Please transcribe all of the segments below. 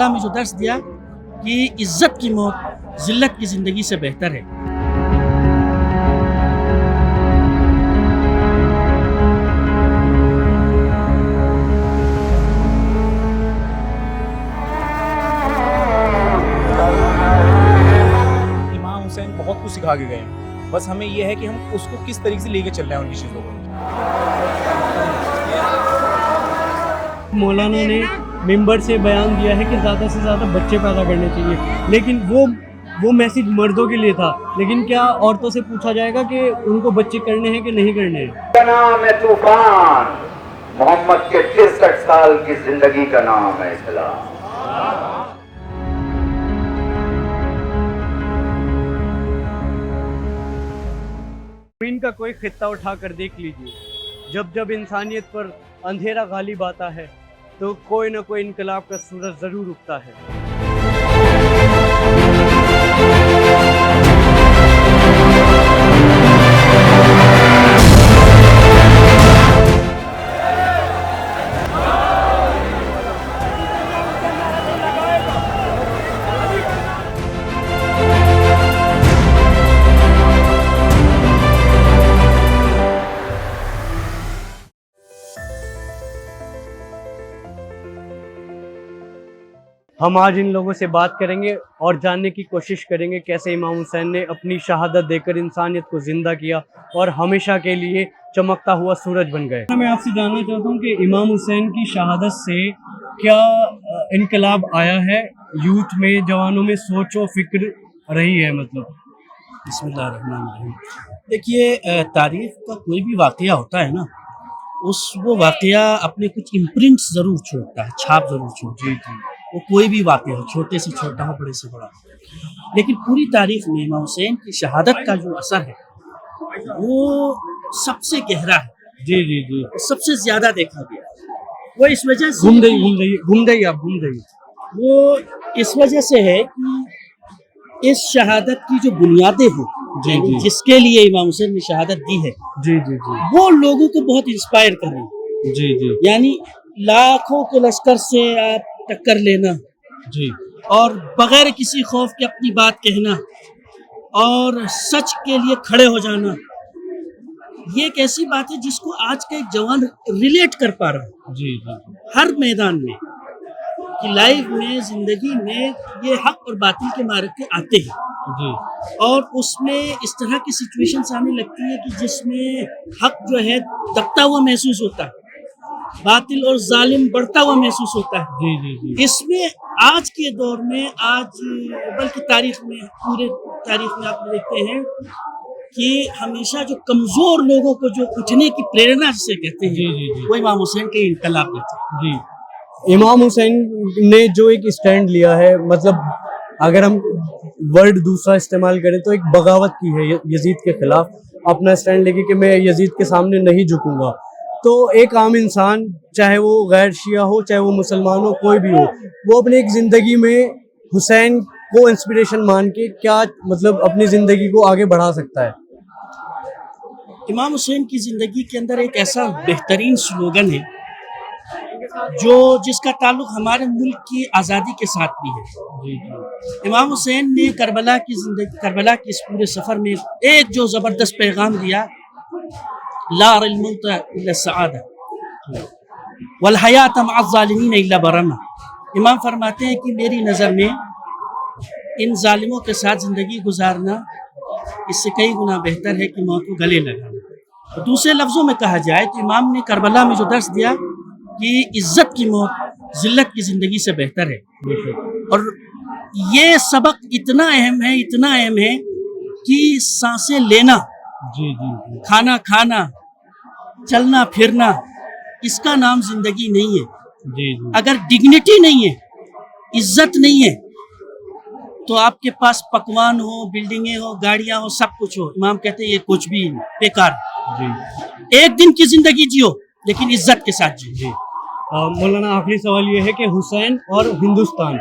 Karbala में जो दर्स दिया कि इज्जत की मौत जिल्लत की ज़िंदगी से बेहतर है। इमाम हुसैन बहुत कुछ सिखा के गए हैं, बस हमें यह है कि हम उसको किस तरीके से लेके चल रहे हैं उनकी चीज़ों को। मौलाना ने मिंबर से बयान दिया है कि ज़्यादा से ज़्यादा बच्चे पैदा करने चाहिए, लेकिन वो मैसेज मर्दों के लिए था, लेकिन क्या औरतों से पूछा जाएगा कि उनको बच्चे करने हैं कि नहीं करने हैं? का नाम है तूफान, मोहम्मद के 63 साल की जिंदगी का नाम है इस्लाम। ज़मीन का कोई खित्ता उठा कर देख लीजिए, जब जब इंसानियत पर अंधेरा गालिब आता है तो कोई ना कोई इनकलाब का सूरज ज़रूर उगता है। हम आज इन लोगों से बात करेंगे और जानने की कोशिश करेंगे कैसे इमाम हुसैन ने अपनी शहादत देकर इंसानियत को ज़िंदा किया और हमेशा के लिए चमकता हुआ सूरज बन गए। मैं आपसे जानना चाहता हूँ कि इमाम हुसैन की शहादत से क्या इनकलाब आया है यूथ में, जवानों में सोच और फिक्र रही है? मतलब बिस्मिल्लाहिर्रहमानिर्रहीम। देखिए, तारीख का कोई भी वाक़या होता है ना, वो वाक़या अपने कुछ इम्प्रिंट्स ज़रूर छोड़ता है, छाप ज़रूर छोड़ता है। वो कोई भी वाक़या हो, छोटे से छोटा हो, बड़े से बड़ा हो, लेकिन पूरी तारीख में इमाम हुसैन की शहादत का जो असर है वो सबसे गहरा है। जी जी जी, सबसे ज़्यादा देखा गया। वो इस वजह से घूम रही वो इस वजह से है कि इस शहादत की जो बुनियादें हैं, जिसके लिए इमाम हुसैन ने शहादत दी है, जी जी जी, वो लोगों को बहुत इंस्पायर कर रही है। जी जी, यानी लाखों के लश्कर से आप टक्कर लेना जी, और बगैर किसी खौफ के अपनी बात कहना और सच के लिए खड़े हो जाना, ये एक ऐसी बात है जिसको आज का एक जवान रिलेट कर पा रहा है। जी जी, हर मैदान में कि लाइफ में, जिंदगी में ये हक और बातिल के मार्के आते हैं जी, और उसमें इस तरह की सिचुएशन आने लगती है कि जिसमें हक जो है दबता हुआ महसूस होता है, बातिल और जालिम बढ़ता हुआ महसूस होता है। जी जी जी, इसमें आज के दौर में, आज बल्कि तारीख में, पूरे तारीख में आप देखते हैं कि हमेशा जो कमजोर लोगों को जो उठने की प्रेरणा जिसे कहते हैं, जी जी जी, वो इमाम हुसैन के इनकलाब देते हैं। जी, इमाम हुसैन ने जो एक स्टैंड लिया है, मतलब अगर हम वर्ड दूसरा इस्तेमाल करें तो एक बगावत की है यजीद के खिलाफ, अपना स्टैंड लेके कि मैं यजीद के सामने नहीं झुकूंगा। तो एक आम इंसान, चाहे वो गैर शिया हो, चाहे वो मुसलमान हो, कोई भी हो, वो अपनी एक ज़िंदगी में हुसैन को इंस्पिरेशन मान के क्या मतलब अपनी ज़िंदगी को आगे बढ़ा सकता है? इमाम हुसैन की ज़िंदगी के अंदर एक ऐसा बेहतरीन स्लोगन है जो जिसका ताल्लुक हमारे मुल्क की आज़ादी के साथ भी है। जी जी, इमाम हुसैन ने करबला की ज़िंदगी, करबला के इस पूरे सफ़र में एक जो ज़बरदस्त पैगाम दिया, ला अरल मौत इल्ला सआदा वल हयात मअ ज़ालिमीन इल्ला बरमा। इमाम फरमाते हैं कि मेरी नज़र में इन जालिमों के साथ ज़िंदगी गुजारना इससे कई गुना बेहतर है कि मौत को गले लगाना। तो दूसरे लफ्ज़ों में कहा जाए तो इमाम ने करबला में जो दर्स दिया कि इज्जत की मौत जिल्लत की ज़िंदगी से बेहतर है। और ये सबक इतना अहम है, इतना अहम है कि सांसें लेना, जी जी जी, खाना खाना, चलना फिरना, इसका नाम जिंदगी नहीं है। जी जी, अगर डिग्निटी नहीं है, इज्जत नहीं है, तो आपके पास पकवान हो, बिल्डिंगें हो, गाड़ियां हो, सब कुछ हो, इमाम कहते हैं ये कुछ भी बेकार। जी, एक दिन की जिंदगी जियो लेकिन इज्जत के साथ जियो। मौलाना आखिरी सवाल ये है कि हुसैन और हिंदुस्तान,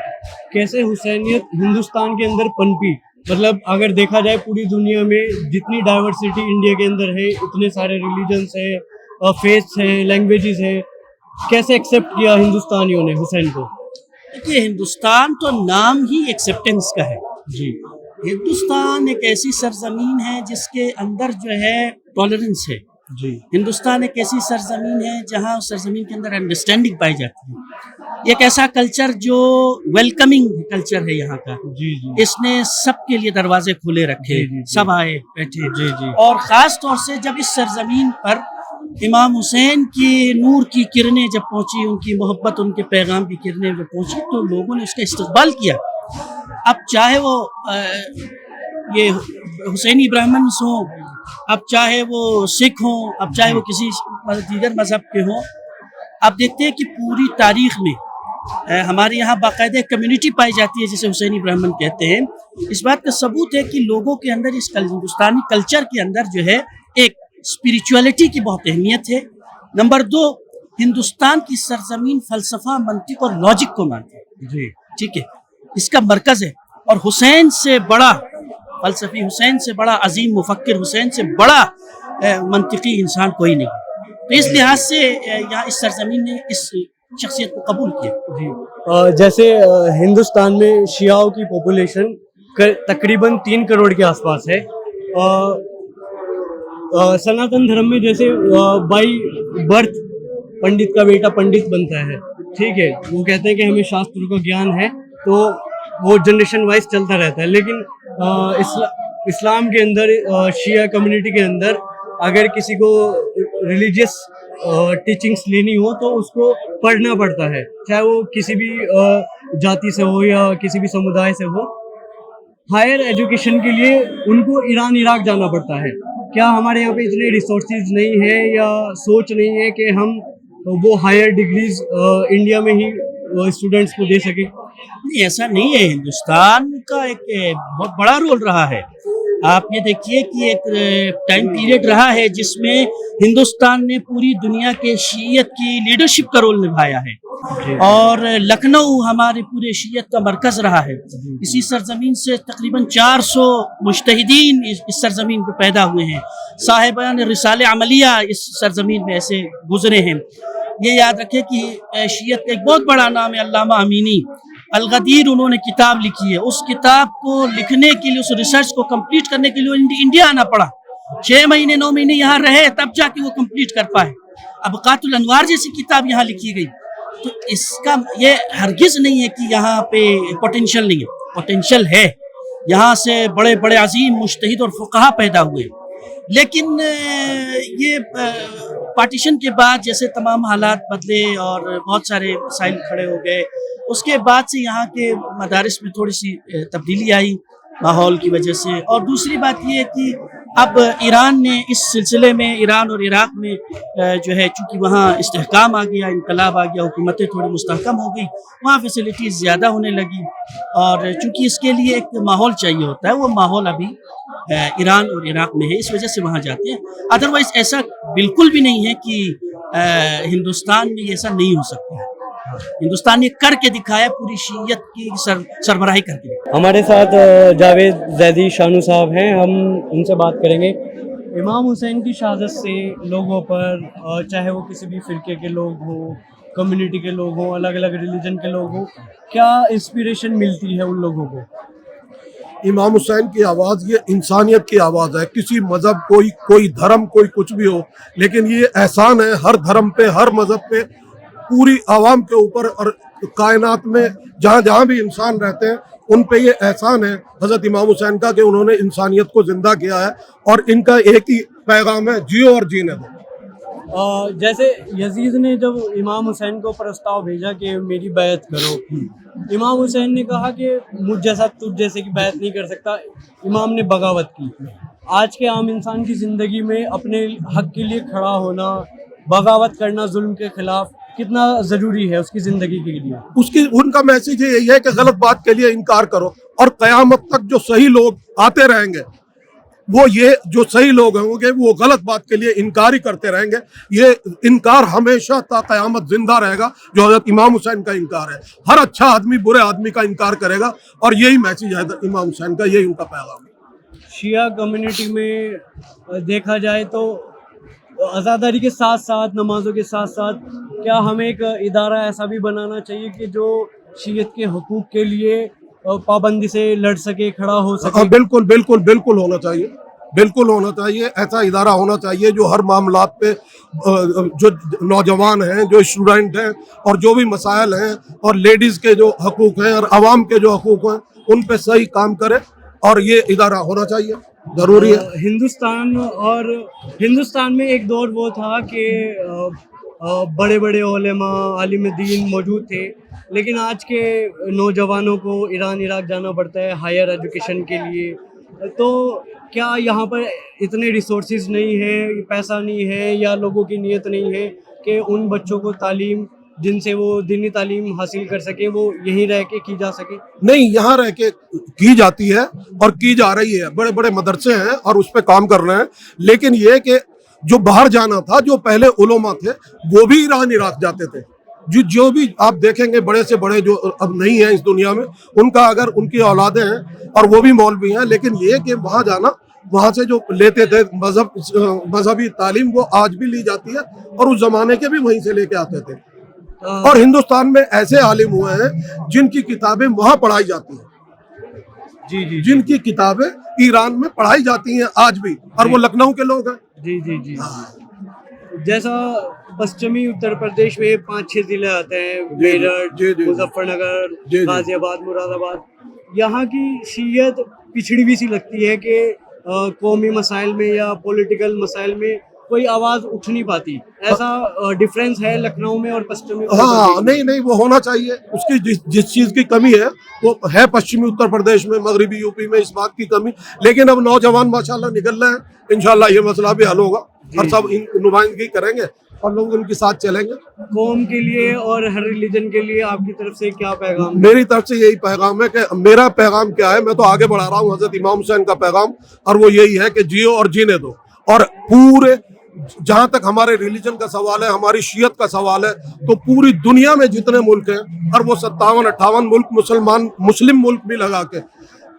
कैसे हुसैनियत हिंदुस्तान के अंदर पनपी? मतलब अगर देखा जाए पूरी दुनिया में जितनी डाइवर्सिटी इंडिया के अंदर है, इतने सारे रिलीजन्स है, फेथ्स हैं, लैंग्वेजेस हैं, कैसे एक्सेप्ट किया हिंदुस्तानियों ने हुसैन को? देखिए, हिंदुस्तान तो नाम ही एक्सेप्टेंस का है जी हिंदुस्तान एक ऐसी सरजमीन है जिसके अंदर जो है टॉलरेंस है। जी हिंदुस्तान एक ऐसी सरजमीन है जहाँ उस सरजमीन के अंदर अंडरस्टैंडिंग पाई जाती है। एक ऐसा कल्चर जो वेलकमिंग कल्चर है यहाँ का। जी जी इसने सबके लिए दरवाजे खुले रखे, जी, जी, जी। सब आए बैठे। जी जी और ख़ास तौर से जब इस सरजमीन पर इमाम हुसैन की नूर की किरणें जब पहुंची, उनकी मोहब्बत, उनके पैगाम की किरणें जब पहुंची, तो लोगों ने उसका इस्तकबाल किया। अब चाहे वो ये हुसैनी ब्राह्मण्स हों, अब चाहे वो सिख हों, अब चाहे वो किसी दीगर मज़हब के हों, अब देखते हैं कि पूरी तारीख में हमारे यहाँ बाकायदा कम्युनिटी पाई जाती है जिसे हुसैनी ब्राह्मण कहते हैं। इस बात का सबूत है कि लोगों के अंदर इस हिंदुस्तानी कल्चर के अंदर जो है एक स्पिरिचुअलिटी की बहुत अहमियत है। नंबर 2, हिंदुस्तान की सरजमीन फलसफा, मंतिक और लॉजिक को मानती है। जी ठीक है, इसका मरकज़ है। और हुसैन से बड़ा फलसफी, हुसैन से बड़ा अजीम मुफक्किर, हुसैन से बड़ा मंतिकी इंसान कोई नहीं। तो इस लिहाज से यहाँ इस सरजमीन ने इस शख्सियत को कबूल किया। जी जैसे हिंदुस्तान में शियाओं की पॉपुलेशन तकरीबन 3 करोड़ के आसपास है। सनातन धर्म में जैसे बाई बर्थ पंडित का बेटा पंडित बनता है, ठीक है, वो कहते हैं कि हमें शास्त्रों का ज्ञान है, तो वो जनरेशन वाइज चलता रहता है। लेकिन इस्लाम के अंदर शिया कम्युनिटी के अंदर अगर किसी को रिलीजियस टीचिंग्स लेनी हो तो उसको पढ़ना पड़ता है, चाहे वो किसी भी जाति से हो या किसी भी समुदाय से हो। हायर एजुकेशन के लिए उनको ईरान इराक जाना पड़ता है। क्या हमारे यहाँ पे इतने रिसोर्सेज नहीं है या सोच नहीं है कि हम वो हायर डिग्रीज इंडिया में ही स्टूडेंट्स को दे सके? नहीं, ऐसा नहीं है। हिंदुस्तान का एक बहुत बड़ा रोल रहा है। आप ये देखिए कि एक टाइम पीरियड रहा है जिसमें हिंदुस्तान ने पूरी दुनिया के शीयत की लीडरशिप का रोल निभाया है, और लखनऊ हमारे पूरे शीयत का मरकज़ रहा है। इसी सरजमीन से तकरीबन 400 मुज्तहिदीन इस सरजमीन पर पैदा हुए हैं। साहिबान रिसाले अमलिया इस सरजमीन में ऐसे गुजरे हैं। ये याद रखें कि शीयत का एक बहुत बड़ा नाम है अल्लामा अमीनी अल-गदीर, उन्होंने किताब लिखी है। उस किताब को लिखने के लिए, उस रिसर्च को कंप्लीट करने के लिए इंडिया आना पड़ा। 6 महीने 9 महीने यहाँ रहे, तब जाके वो कंप्लीट कर पाए। अबकातुल अनवार जैसी किताब यहाँ लिखी गई। तो इसका ये हरगिज नहीं है कि यहाँ पे पोटेंशियल नहीं है, पोटेंशियल है। यहाँ से बड़े बड़े अजीम मुज्तहिद और फुक़हा पैदा हुए। लेकिन ये पार्टीशन के बाद जैसे तमाम हालात बदले और बहुत सारे मसाइल खड़े हो गए, उसके बाद से यहाँ के मदारिस में थोड़ी सी तब्दीली आई माहौल की वजह से। और दूसरी बात ये है कि अब ईरान ने इस सिलसिले में, ईरान और इराक़ में जो है, चूँकि वहाँ इस्तेहकाम आ गया, इनकलाब आ गया, हुकूमतें थोड़ी मुस्तहकम हो गई, वहाँ फैसिलिटीज़ ज़्यादा होने लगी। और चूँकि इसके लिए एक माहौल चाहिए होता है, वो माहौल अभी ईरान और इराक़ में है, इस वजह से वहाँ जाते हैं। अदरवाइज़ ऐसा बिल्कुल भी नहीं है कि हिंदुस्तान में ऐसा नहीं हो सकता है। हिंदुस्तान ने करके दिखाया, पूरी शीयत की सरबराही करके दिखाया। हमारे साथ जावेद जैदी शानू साहब हैं, हम उनसे बात करेंगे। इमाम हुसैन की शहादत से लोगों पर, चाहे वो किसी भी फ़िरके के लोग हों, कम्युनिटी के लोग हों, अलग अलग रिलीजन के लोग हों, क्या इंस्पिरेशन मिलती है उन लोगों को? इमाम हुसैन की आवाज़ ये इंसानियत की आवाज़ है। किसी मज़हब, कोई धर्म, कोई कुछ भी हो, लेकिन ये एहसान है हर धर्म पे, हर मज़हब पे, पूरी आवाम के ऊपर और कायनात में जहाँ जहाँ भी इंसान रहते हैं उन पे ये एहसान है हज़रत इमाम हुसैन का कि उन्होंने इंसानियत को ज़िंदा किया है। और इनका एक ही पैगाम है, जियो और जीने दो। जैसे यजीद ने जब इमाम हुसैन को प्रस्ताव भेजा कि मेरी बैत करो, इमाम हुसैन ने कहा कि मुझ जैसा तुझ जैसे की बैत नहीं कर सकता। इमाम ने बगावत की। आज के आम इंसान की ज़िंदगी में अपने हक के लिए खड़ा होना, बगावत करना जुल्म के खिलाफ कितना ज़रूरी है उसकी ज़िंदगी के लिए? उनका मैसेज यही है कि गलत बात के लिए इनकार करो, और क़यामत तक जो सही लोग आते रहेंगे, वो ये जो सही लोग होंगे वो गलत बात के लिए इनकार ही करते रहेंगे। ये इनकार हमेशा ता क़यामत जिंदा रहेगा, जो हज़रत इमाम हुसैन का इनकार है। हर अच्छा आदमी बुरे आदमी का इनकार करेगा, और यही मैसेज है इमाम हुसैन का, यही उनका पैगाम है। शिया कम्युनिटी में देखा जाए तो आज़ादारी के साथ साथ, नमाजों के साथ साथ, क्या हमें एक इदारा ऐसा भी बनाना चाहिए कि जो शीयत के हुकूक के लिए पाबंदी से लड़ सके, खड़ा हो सके? हाँ, बिल्कुल बिल्कुल बिल्कुल होना चाहिए, बिल्कुल होना चाहिए। ऐसा इदारा होना चाहिए जो हर मामलात पे जो नौजवान हैं, जो स्टूडेंट हैं और जो भी मसाइल हैं और लेडीज़ के जो हकूक़ हैं और आवाम के जो हकूक़ हैं उन पे सही काम करे, और ये इदारा होना चाहिए, ज़रूरी है। हिंदुस्तान में एक दौर वो था कि बड़े बड़े उलेमा, आलिम दीन मौजूद थे, लेकिन आज के नौजवानों को ईरान इराक जाना पड़ता है हायर एजुकेशन के लिए। तो क्या यहाँ पर इतने रिसोर्सेज नहीं है, पैसा नहीं है, या लोगों की नीयत नहीं है कि उन बच्चों को तालीम जिनसे वो दीनी तालीम हासिल कर सके वो यहीं रह के की जा सके? नहीं, यहाँ रह के की जाती है और की जा रही है। बड़े बड़े मदरसे हैं और उस पर काम कर रहे हैं, लेकिन ये कि जो बाहर जाना था, जो पहले उलेमा थे वो भी ईरान इराक जाते थे। जो भी आप देखेंगे बड़े से बड़े जो अब नहीं है इस दुनिया में, उनका अगर उनकी औलादे हैं और वो भी मौलवी हैं, लेकिन ये कि वहाँ जाना, वहाँ से जो लेते थे मजहबी तालीम, वो आज भी ली जाती है और उस जमाने के भी वहीं से लेके आते थे। और हिंदुस्तान में ऐसे आलिम हुए हैं जिनकी किताबें वहाँ पढ़ाई जाती हैं, जी, जिनकी किताबें ईरान में पढ़ाई जाती हैं आज भी, और वो लखनऊ के लोग हैं। जी। जैसा पश्चिमी उत्तर प्रदेश में 5-6 जिले आते हैं, मेरठ, मुजफ्फरनगर, गाजियाबाद, मुरादाबाद, यहाँ की शीयत पिछड़ी भी सी लगती है कि कौमी मसाइल में या पॉलिटिकल मसाइल में कोई आवाज उठ नहीं पाती। ऐसा डिफरेंस है लखनऊ में और पश्चिमी उत्तर हाँ, प्रदेश में? नहीं, वो होना चाहिए। उसकी जिस चीज की कमी है वो है पश्चिमी उत्तर प्रदेश में, मगरबी यूपी में इस बात की कमी, लेकिन अब नौजवान माशाल्लाह निकल रहे हैं, इंशाल्लाह ये मसला भी हल होगा और सब नुमाइंदगी करेंगे और लोग उनके साथ चलेंगे। कौम के लिए और हर रिलीजन के लिए आपकी तरफ से क्या पैगाम? मेरी तरफ से यही पैगाम है कि मेरा पैगाम क्या है, मैं तो आगे बढ़ा रहा हूँ हजरत इमाम हुसैन का पैगाम, और वो यही है कि जियो और जीने दो। और पूरे जहां तक हमारे रिलीजन का सवाल है, हमारी शीयत का सवाल है, तो पूरी दुनिया में जितने मुल्क हैं, और वो 57-58 मुल्क मुस्लिम मुल्क भी लगा के,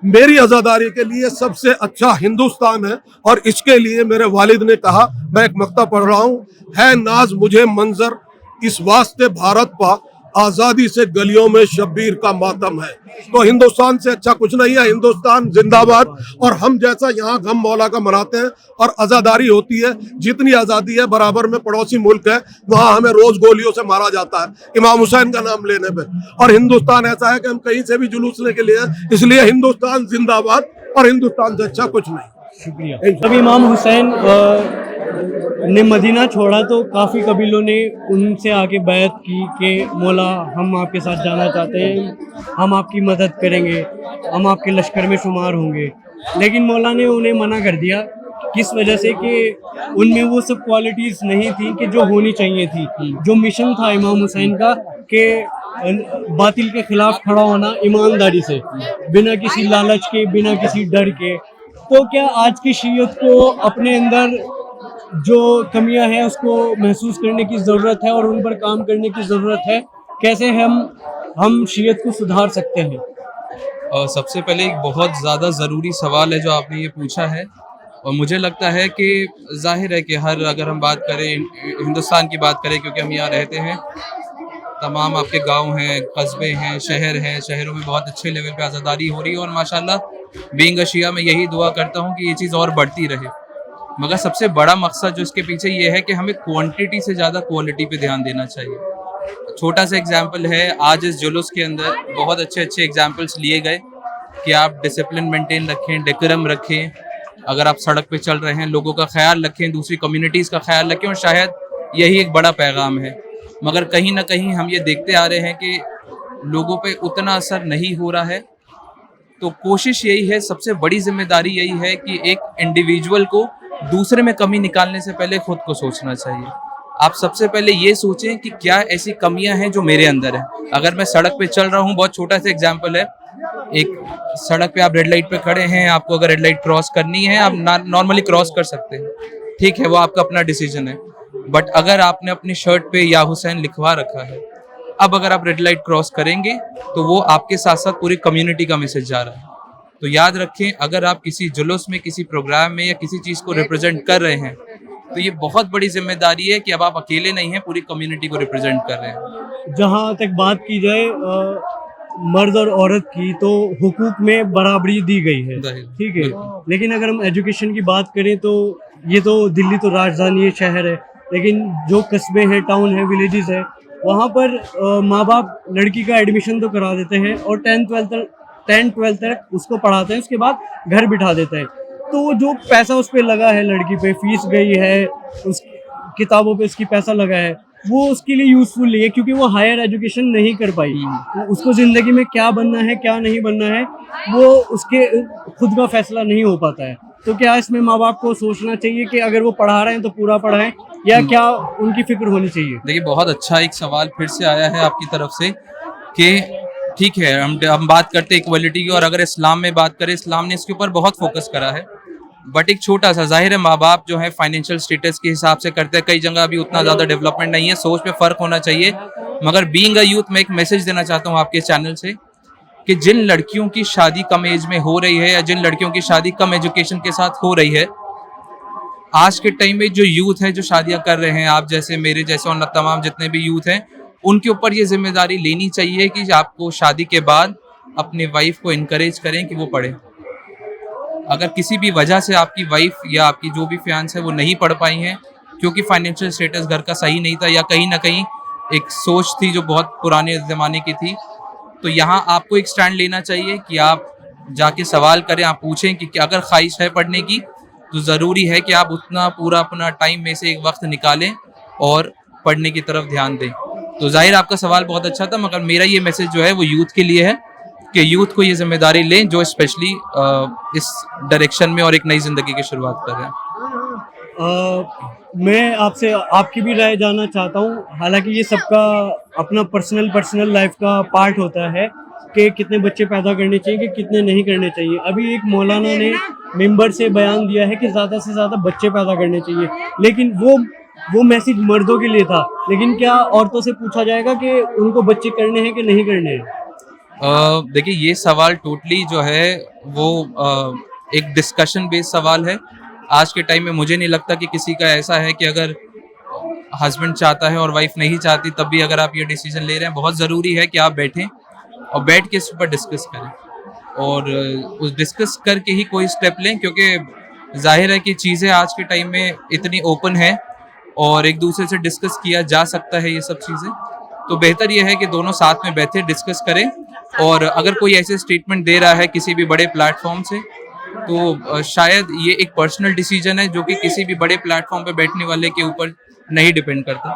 मेरी आज़ादारी के लिए सबसे अच्छा हिंदुस्तान है। और इसके लिए मेरे वालिद ने कहा, मैं एक मक्ता पढ़ रहा हूँ, है नाज मुझे मंजर इस वास्ते भारत पा, आज़ादी से गलियों में शब्बीर का मातम है। तो हिंदुस्तान से अच्छा कुछ नहीं है, हिंदुस्तान जिंदाबाद। और हम जैसा यहाँ गम मौला का मनाते हैं और आज़ादारी होती है, जितनी आज़ादी है बराबर में पड़ोसी मुल्क है, वहाँ हमें रोज गोलियों से मारा जाता है इमाम हुसैन का नाम लेने पे। और हिंदुस्तान ऐसा है कि हम कहीं से भी जुलूस लेके लिए, इसलिए हिंदुस्तान जिंदाबाद, और हिंदुस्तान से अच्छा कुछ नहीं। शुक्रिया। जब इमाम हुसैन ने मदीना छोड़ा तो काफ़ी कबीलों ने उनसे आके बैत की कि मौला हम आपके साथ जाना चाहते हैं, हम आपकी मदद करेंगे, हम आपके लश्कर में शुमार होंगे। लेकिन मौला ने उन्हें मना कर दिया, किस वजह से कि उनमें वो सब क्वालिटीज़ नहीं थी कि जो होनी चाहिए थी। जो मिशन था इमाम हुसैन का कि बातिल के खिलाफ खड़ा होना ईमानदारी से, बिना किसी लालच के, बिना किसी डर के। तो क्या आज की शीयत को अपने अंदर जो कमियां हैं उसको महसूस करने की ज़रूरत है और उन पर काम करने की ज़रूरत है? कैसे हम शीयत को सुधार सकते हैं? सबसे पहले एक बहुत ज़्यादा ज़रूरी सवाल है जो आपने ये पूछा है, और मुझे लगता है कि जाहिर है कि अगर हम बात करें हिंदुस्तान की बात करें, क्योंकि हम यहाँ रहते हैं, तमाम आपके गांव हैं, कस्बे हैं, शहर हैं, शहरों में बहुत अच्छे लेवल पे आज़ादारी हो रही है, और माशाल्लाह बीइंग अ शिया मैं यही दुआ करता हूँ कि ये चीज़ और बढ़ती रहे। मगर सबसे बड़ा मकसद जो इसके पीछे ये है कि हमें क्वांटिटी से ज़्यादा क्वालिटी पे ध्यान देना चाहिए। छोटा सा एग्जांपल है, आज इस जुलूस के अंदर बहुत अच्छे एग्जांपल्स लिए गए कि आप डिसिप्लिन मेंटेन रखें, डेकोरम रखें, अगर आप सड़क पे चल रहे हैं लोगों का ख्याल रखें, दूसरी कम्युनिटीज़ का ख्याल रखें, और शायद यही एक बड़ा पैगाम है। मगर कहीं ना कहीं हम ये देखते आ रहे हैं कि लोगों पे उतना असर नहीं हो रहा है। तो कोशिश यही है, सबसे बड़ी जिम्मेदारी यही है कि एक इंडिविजुअल को दूसरे में कमी निकालने से पहले खुद को सोचना चाहिए। आप सबसे पहले ये सोचें कि क्या ऐसी कमियां हैं जो मेरे अंदर है। अगर मैं सड़क पे चल रहा हूँ, बहुत छोटा सा एग्जांपल है, एक सड़क पे आप रेड लाइट पे खड़े हैं, आपको अगर रेड लाइट क्रॉस करनी है आप नॉर्मली क्रॉस कर सकते हैं, ठीक है, वो आपका अपना डिसीजन है। बट अगर आपने अपनी शर्ट पे या हुसैन लिखवा रखा है, अब अगर आप रेड लाइट क्रॉस करेंगे तो वो आपके साथ साथ पूरी कम्युनिटी का मैसेज जा रहा है। तो याद रखें, अगर आप किसी जुलूस में, किसी प्रोग्राम में या किसी चीज़ को रिप्रेजेंट कर रहे हैं, तो ये बहुत बड़ी जिम्मेदारी है कि अब आप अकेले नहीं हैं, पूरी कम्युनिटी को रिप्रेजेंट कर रहे हैं। जहाँ तक बात की जाए मर्द और औरत की तो हुकूक में बराबरी दी गई है, जाहिर, ठीक है। बिल्कुल। लेकिन अगर हम एजुकेशन की बात करें तो ये तो दिल्ली तो राजधानी है, शहर है, लेकिन जो कस्बे हैं, टाउन है, विलेजेस है, वहाँ पर माँ बाप लड़की का एडमिशन तो करा देते हैं और 10-12 तक उसको पढ़ाते हैं, उसके बाद घर बिठा देते हैं। तो जो पैसा उस पर लगा है, लड़की पे फीस गई है, उस किताबों पे उसकी पैसा लगा है, वो उसके लिए यूजफुल नहीं है, क्योंकि वो हायर एजुकेशन नहीं कर पाई। उसको ज़िंदगी में क्या बनना है, क्या नहीं बनना है, वो उसके खुद का फैसला नहीं हो पाता है। तो क्या इसमें माँ बाप को सोचना चाहिए कि अगर वो पढ़ा रहे हैं तो पूरा पढ़ाएं, या क्या उनकी फिक्र होनी चाहिए? देखिए, बहुत अच्छा एक सवाल फिर से आया है आपकी तरफ से कि ठीक है, हम बात करते हैं इक्वलिटी की, और अगर इस्लाम में बात करें, इस्लाम ने इसके ऊपर बहुत फोकस करा है। बट एक छोटा सा, जाहिर है माँ बाप जो है फाइनेंशियल स्टेटस के हिसाब से करते हैं, कई जगह अभी उतना ज़्यादा डेवलपमेंट नहीं है, सोच में फ़र्क होना चाहिए। मगर बीइंग अ यूथ, मैं एक मैसेज देना चाहता हूँ आपके चैनल से कि जिन लड़कियों की शादी कम एज में हो रही है, या जिन लड़कियों की शादी कम एजुकेशन के साथ हो रही है, आज के टाइम में जो यूथ है जो शादियां कर रहे हैं, आप जैसे, मेरे जैसे और तमाम जितने भी यूथ हैं, उनके ऊपर ये जिम्मेदारी लेनी चाहिए कि आपको शादी के बाद अपने वाइफ को इनकरेज करें कि वो पढ़े। अगर किसी भी वजह से आपकी वाइफ या आपकी जो भी फियांस है वो नहीं पढ़ पाई हैं, क्योंकि फाइनेंशियल स्टेटस घर का सही नहीं था, या कहीं ना कहीं एक सोच थी जो बहुत पुराने ज़माने की थी, तो यहाँ आपको एक स्टैंड लेना चाहिए कि आप जाके सवाल करें, आप पूछें कि अगर ख्वाहिश है पढ़ने की, तो ज़रूरी है कि आप उतना पूरा अपना टाइम में से एक वक्त निकालें और पढ़ने की तरफ ध्यान दें। तो जाहिर आपका सवाल बहुत अच्छा था, मगर मेरा ये मैसेज जो है वो यूथ के लिए है कि यूथ को ये जिम्मेदारी लें जो स्पेशली इस डायरेक्शन में और एक नई ज़िंदगी की शुरुआत कर रहे हैं। मैं आपसे आपकी भी राय जानना चाहता हूँ। हालांकि ये सबका अपना पर्सनल लाइफ का पार्ट होता है कि कितने बच्चे पैदा करने चाहिए, कि कितने नहीं करने चाहिए। अभी एक मौलाना ने मिंबर से बयान दिया है कि ज़्यादा से ज़्यादा बच्चे पैदा करने चाहिए, लेकिन वो मैसेज मर्दों के लिए था। लेकिन क्या औरतों से पूछा जाएगा कि उनको बच्चे करने हैं कि नहीं करने हैं? देखिए, ये सवाल टोटली जो है वो एक डिस्कशन बेस्ड सवाल है। आज के टाइम में मुझे नहीं लगता कि किसी का ऐसा है कि अगर हस्बैंड चाहता है और वाइफ नहीं चाहती तब भी अगर आप ये डिसीजन ले रहे हैं, बहुत ज़रूरी है कि आप बैठें और बैठ के इस पर डिस्कस करें, और उस डिस्कस करके ही कोई स्टेप लें, क्योंकि जाहिर है कि चीज़ें आज के टाइम में इतनी ओपन है और एक दूसरे से डिस्कस किया जा सकता है ये सब चीज़ें। तो बेहतर ये है कि दोनों साथ में बैठे डिस्कस करें, और अगर कोई ऐसे स्टेटमेंट दे रहा है किसी भी बड़े प्लेटफॉर्म से, तो शायद ये एक पर्सनल डिसीजन है जो कि किसी भी बड़े प्लेटफॉर्म पे बैठने वाले के ऊपर नहीं डिपेंड करता।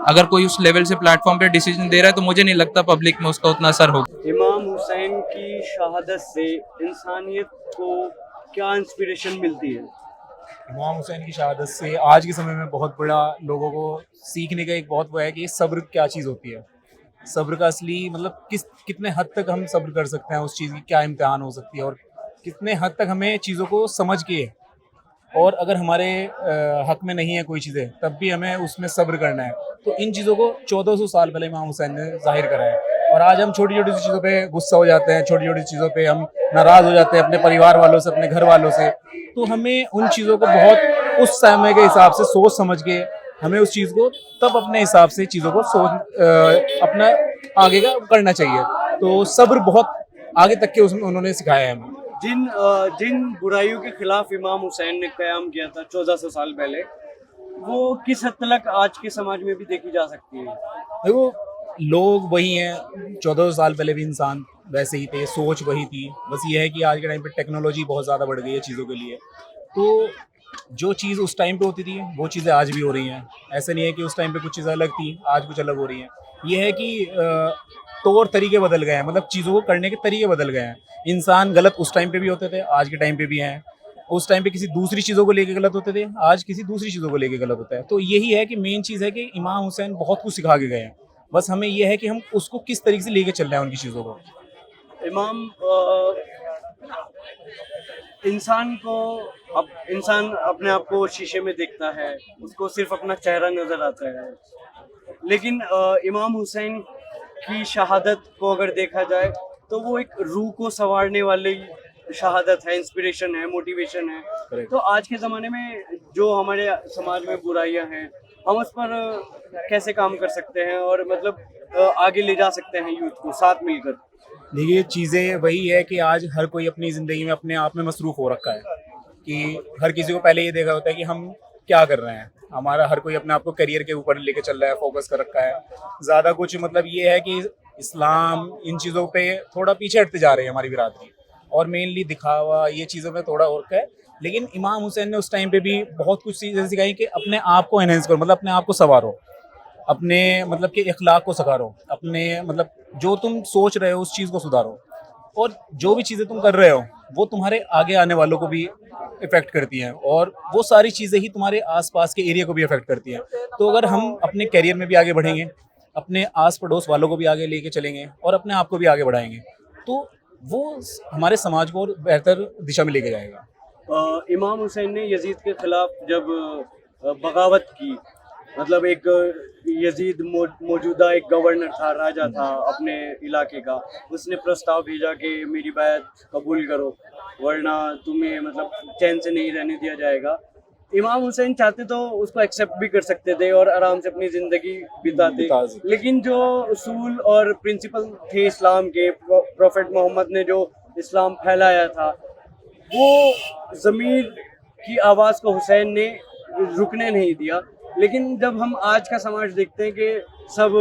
अगर कोई उस लेवल से प्लेटफॉर्म पे डिसीजन दे रहा है तो मुझे नहीं लगता पब्लिक में उसका उतना असर होगा। इमाम हुसैन की शहादत से इंसानियत को क्या इंस्पिरेशन मिलती है? इमाम हुसैन की शहादत से आज के समय में बहुत बड़ा लोगों को सीखने का एक बहुत वो है कि सब्र क्या चीज़ होती है। सब्र का असली मतलब कितने हद तक हम सब्र कर सकते हैं, उस चीज़ की क्या इम्तिहान हो सकती है, और कितने हद तक हमें चीज़ों को समझ के, और अगर हमारे हक में नहीं है कोई चीज़ें तब भी हमें उसमें सब्र करना है। तो इन चीज़ों को 1400 साल पहले इमाम हुसैन ने जाहिर करा है। और आज हम छोटी छोटी चीज़ों पे गुस्सा हो जाते हैं, छोटी छोटी चीज़ों पे हम नाराज़ हो जाते हैं अपने परिवार वालों से, अपने घर वालों से। तो हमें उन चीज़ों को बहुत उस समय के हिसाब से सोच समझ के हमें उस चीज़ को तब अपने हिसाब से चीज़ों को अपना आगे का करना चाहिए। तो सब्र बहुत आगे तक के उसमें उन्होंने सिखाया है हमें। जिन बुराइयों के खिलाफ इमाम हुसैन ने क़याम किया था 1400 साल पहले, वो किस हद तक आज के समाज में भी देखी जा सकती है? देखो, लोग वही हैं, 1400 साल पहले भी इंसान वैसे ही थे, सोच वही थी। बस ये है कि आज के टाइम पे टेक्नोलॉजी बहुत ज़्यादा बढ़ गई है चीज़ों के लिए। तो जो चीज़ उस टाइम पे होती थी वो चीज़ें आज भी हो रही हैं। ऐसे नहीं है कि उस टाइम पे कुछ चीज़ें अलग थी, आज कुछ अलग हो रही हैं। ये है कि तौर तरीके बदल गए हैं, मतलब चीज़ों को करने के तरीके बदल गए हैं। इंसान गलत उस टाइम पे भी होते थे, आज के टाइम पे भी हैं। उस टाइम पे किसी दूसरी चीज़ों को लेके गलत होते थे, आज किसी दूसरी चीज़ों को लेके गलत होता है। तो यही है कि मेन चीज़ है कि इमाम हुसैन बहुत कुछ सिखा के गए हैं। बस हमें यह है कि हम उसको किस तरीके से लेके चल रहे हैं उनकी चीज़ों को। इंसान अपने आप को शीशे में देखता है, उसको सिर्फ अपना चेहरा नजर आता है, लेकिन इमाम हुसैन की शहादत को अगर देखा जाए तो वो एक रूह को संवारने वाली शहादत है, इंस्पिरेशन है, मोटिवेशन है। Correct. तो आज के ज़माने में जो हमारे समाज में बुराइयां हैं, हम उस पर कैसे काम कर सकते हैं और मतलब आगे ले जा सकते हैं यूथ को साथ मिलकर? देखिए चीज़ें वही है कि आज हर कोई अपनी ज़िंदगी में अपने आप में मसरूफ़ हो रखा है कि हर किसी को पहले ये देखा होता है कि हम क्या कर रहे हैं। हमारा हर कोई अपने आप को करियर के ऊपर लेके चल रहा है, फोकस कर रखा है। ज़्यादा कुछ मतलब ये है कि इस्लाम इन चीज़ों पे थोड़ा पीछे हटते जा रहे हैं हमारी बिरादरी, और मेनली दिखावा ये चीज़ों में थोड़ा और है। लेकिन इमाम हुसैन ने उस टाइम पे भी बहुत कुछ चीज़ें सिखाई कि अपने आप को एनहेंस करो, मतलब अपने आप को संवारो, अपने मतलब के इखलाक को सकारो, अपने मतलब जो तुम सोच रहे हो उस चीज़ को सुधारो, और जो भी चीज़ें तुम कर रहे हो वो तुम्हारे आगे आने वालों को भी इफ़ेक्ट करती हैं, और वो सारी चीज़ें ही तुम्हारे आसपास के एरिया को भी इफ़ेक्ट करती हैं। तो अगर हम अपने करियर में भी आगे बढ़ेंगे, अपने आस पड़ोस वालों को भी आगे लेके चलेंगे और अपने आप को भी आगे बढ़ाएंगे, तो वो हमारे समाज को और बेहतर दिशा में लेके जाएगा। इमाम हुसैन ने यजीद के खिलाफ जब बगावत की, मतलब एक यजीद मौजूदा एक गवर्नर था, राजा था अपने इलाके का, उसने प्रस्ताव भेजा कि मेरी बैत कबूल करो वरना तुम्हें मतलब चैन से नहीं रहने दिया जाएगा। इमाम हुसैन चाहते तो उसको एक्सेप्ट भी कर सकते थे और आराम से अपनी ज़िंदगी बिताते, लेकिन जो उसूल और प्रिंसिपल थे इस्लाम के, प्रॉफेट मोहम्मद ने जो इस्लाम फैलाया था, वो ज़मीर की आवाज़ को हुसैन ने रुकने नहीं दिया। लेकिन जब हम आज का समाज देखते हैं कि सब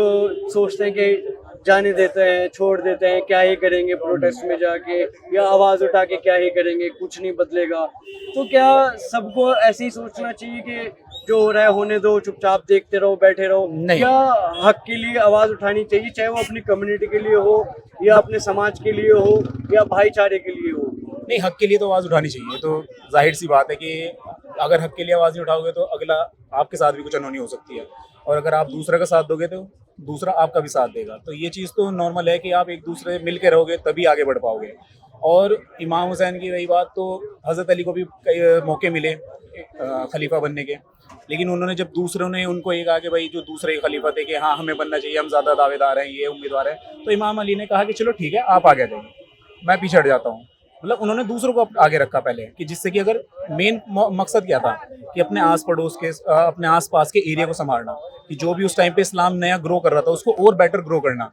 सोचते हैं कि जाने देते हैं, छोड़ देते हैं, क्या ही करेंगे प्रोटेस्ट में जाके, या आवाज़ उठा के क्या ही करेंगे, कुछ नहीं बदलेगा, तो क्या सबको ऐसे ही सोचना चाहिए कि जो हो रहा है होने दो, चुपचाप देखते रहो, बैठे रहो? नहीं। क्या हक के लिए आवाज़ उठानी चाहिए, चाहे वो अपनी कम्युनिटी के लिए हो या अपने समाज के लिए हो या भाईचारे के लिए हो? नहीं, हक के लिए तो आवाज़ उठानी चाहिए। तो जाहिर सी बात है कि अगर हक के लिए आवाज़ नहीं उठाओगे तो अगला आपके साथ भी कुछ अनहोनी हो सकती है, और अगर आप दूसरे का साथ दोगे तो दूसरा आपका भी साथ देगा। तो ये चीज़ तो नॉर्मल है कि आप एक दूसरे मिल के रहोगे तभी आगे बढ़ पाओगे। और इमाम हुसैन की रही बात, तो हज़रत अली को भी कई मौके मिले खलीफा बनने के, लेकिन उन्होंने जब दूसरों ने उनको ये कहा कि भाई जो दूसरे खलीफा थे कि हाँ हमें बनना चाहिए, हम ज़्यादा दावेदार हैं, ये उम्मीदवार हैं, तो इमाम अली ने कहा कि चलो ठीक है आप आगे आ जाइए, मैं पीछे हट जाता हूँ। मतलब उन्होंने दूसरों को आगे रखा पहले, कि जिससे कि अगर मेन मकसद क्या था कि अपने आस पड़ोस के अपने आस पास के एरिया को संभालना, कि जो भी उस टाइम पे इस्लाम नया ग्रो कर रहा था उसको और बेटर ग्रो करना।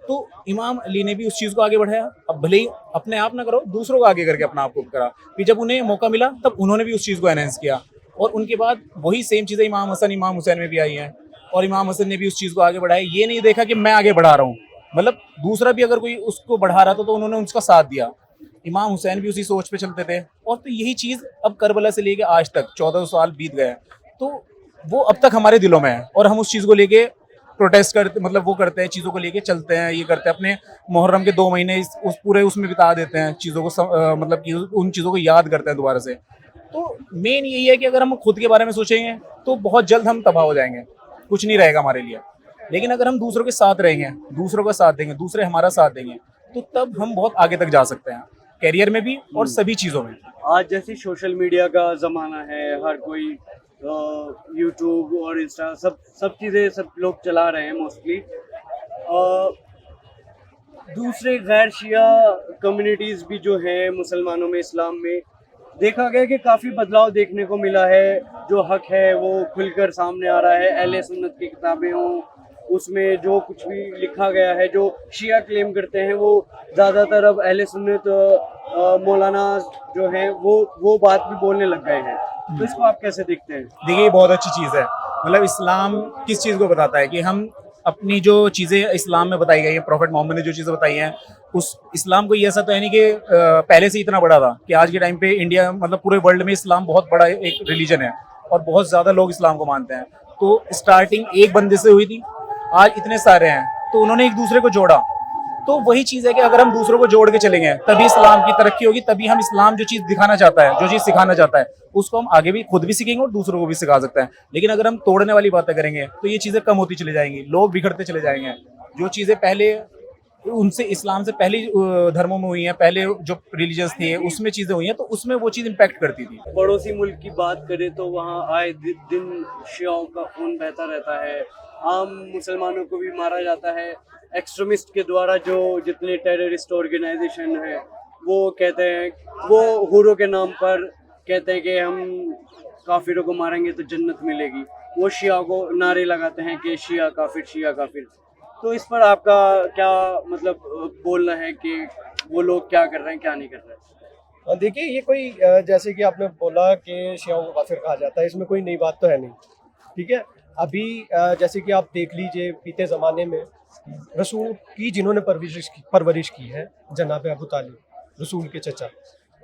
तो इमाम अली ने भी उस चीज़ को आगे बढ़ाया। अब भले ही अपने आप ना करो, दूसरों को आगे करके अपना आप को करा। फिर जब उन्हें मौका मिला तब उन्होंने भी उस चीज़ को एनहेंस किया, और उनके बाद वही सेम चीज़ें इमाम हुसैन में भी आई हैं, और इमाम हसन ने भी उस चीज़ को आगे बढ़ाया। ये नहीं देखा कि मैं आगे बढ़ा रहा हूँ, मतलब दूसरा भी अगर कोई उसको बढ़ा रहा था तो उन्होंने उसका साथ दिया। इमाम हुसैन भी उसी सोच पे चलते थे, और तो यही चीज़ अब करबला से लेके आज तक 14 साल बीत गए, तो वो अब तक हमारे दिलों में है, और हम उस चीज़ को लेके प्रोटेस्ट करते, मतलब वो करते हैं, चीज़ों को लेके चलते हैं, ये करते हैं। अपने मुहर्रम के 2 महीने उस पूरे उसमें बिता देते हैं, चीज़ों को मतलब कि उन चीज़ों को याद करते हैं दोबारा से। तो मेन यही है कि अगर हम खुद के बारे में सोचेंगे तो बहुत जल्द हम तबाह हो जाएंगे, कुछ नहीं रहेगा हमारे लिए। लेकिन अगर हम दूसरों के साथ रहेंगे, दूसरों का साथ देंगे, दूसरे हमारा साथ देंगे, तो तब हम बहुत आगे तक जा सकते हैं, करियर में भी और सभी चीज़ों में। आज जैसे सोशल मीडिया का ज़माना है, हर कोई यूट्यूब और इंस्टा सब चीज़ें सब लोग चला रहे हैं मोस्टली। दूसरे गैर शिया कम्युनिटीज़ भी जो है मुसलमानों में, इस्लाम में देखा गया कि काफ़ी बदलाव देखने को मिला है। जो हक है वो खुलकर सामने आ रहा है। अहले सुन्नत की किताबें हों, उसमें जो कुछ भी लिखा गया है, जो शिया क्लेम करते हैं वो ज़्यादातर अब अहले सुन्नत मौलाना जो हैं वो बात भी बोलने लग गए हैं। तो इसको आप कैसे देखते हैं? देखिए, बहुत अच्छी चीज़ है। मतलब इस्लाम किस चीज़ को बताता है कि हम अपनी जो चीज़ें इस्लाम में बताई गई हैं, प्रॉफेट मोहम्मद ने जो चीज़ें बताई हैं, उस इस्लाम को ये ऐसा तो है नहीं कि पहले से इतना बड़ा था कि आज के टाइम पे इंडिया मतलब पूरे वर्ल्ड में इस्लाम बहुत बड़ा एक रिलीजन है, और बहुत ज़्यादा लोग इस्लाम को मानते हैं। तो स्टार्टिंग एक बंदे से हुई थी, आज इतने सारे हैं, तो उन्होंने एक दूसरे को जोड़ा। तो वही चीज़ है कि अगर हम दूसरों को जोड़ के चलेंगे तभी इस्लाम की तरक्की होगी, तभी हम इस्लाम जो चीज़ दिखाना चाहता है, जो चीज़ सिखाना चाहता है, उसको हम आगे भी खुद भी सीखेंगे और दूसरों को भी सिखा सकते हैं। लेकिन अगर हम तोड़ने वाली बातें करेंगे तो ये चीज़ें कम होती चली जाएंगी, लोग बिखरते चले जाएंगे। जो चीज़ें पहले उनसे इस्लाम से पहले धर्मों में हुई हैं, पहले जो रिलीजन्स थे उसमें चीज़ें हुई हैं, तो उसमें वो चीज़ इम्पैक्ट करती थी। पड़ोसी मुल्क की बात करें तो वहाँ आए दिन शियाओं का खून बहता रहता है, आम मुसलमानों को भी मारा जाता है एक्सट्रीमिस्ट के द्वारा। जो जितने टेररिस्ट ऑर्गेनाइजेशन है वो कहते हैं, वो हुरों के नाम पर कहते हैं कि हम काफिरों को मारेंगे तो जन्नत मिलेगी। वो शिया को नारे लगाते हैं कि शिया काफिर, शिया काफिर। तो इस पर आपका क्या मतलब बोलना है कि वो लोग क्या कर रहे हैं क्या नहीं कर रहे हैं? देखिए ये कोई जैसे कि आपने बोला कि शियाओं को काफिर कहा जाता है, इसमें कोई नई बात तो है नहीं, ठीक है। अभी जैसे कि आप देख लीजिए बीते ज़माने में रसूल की जिन्होंने परवरिश की है, जनाब अबू तालिब, रसूल के चचा,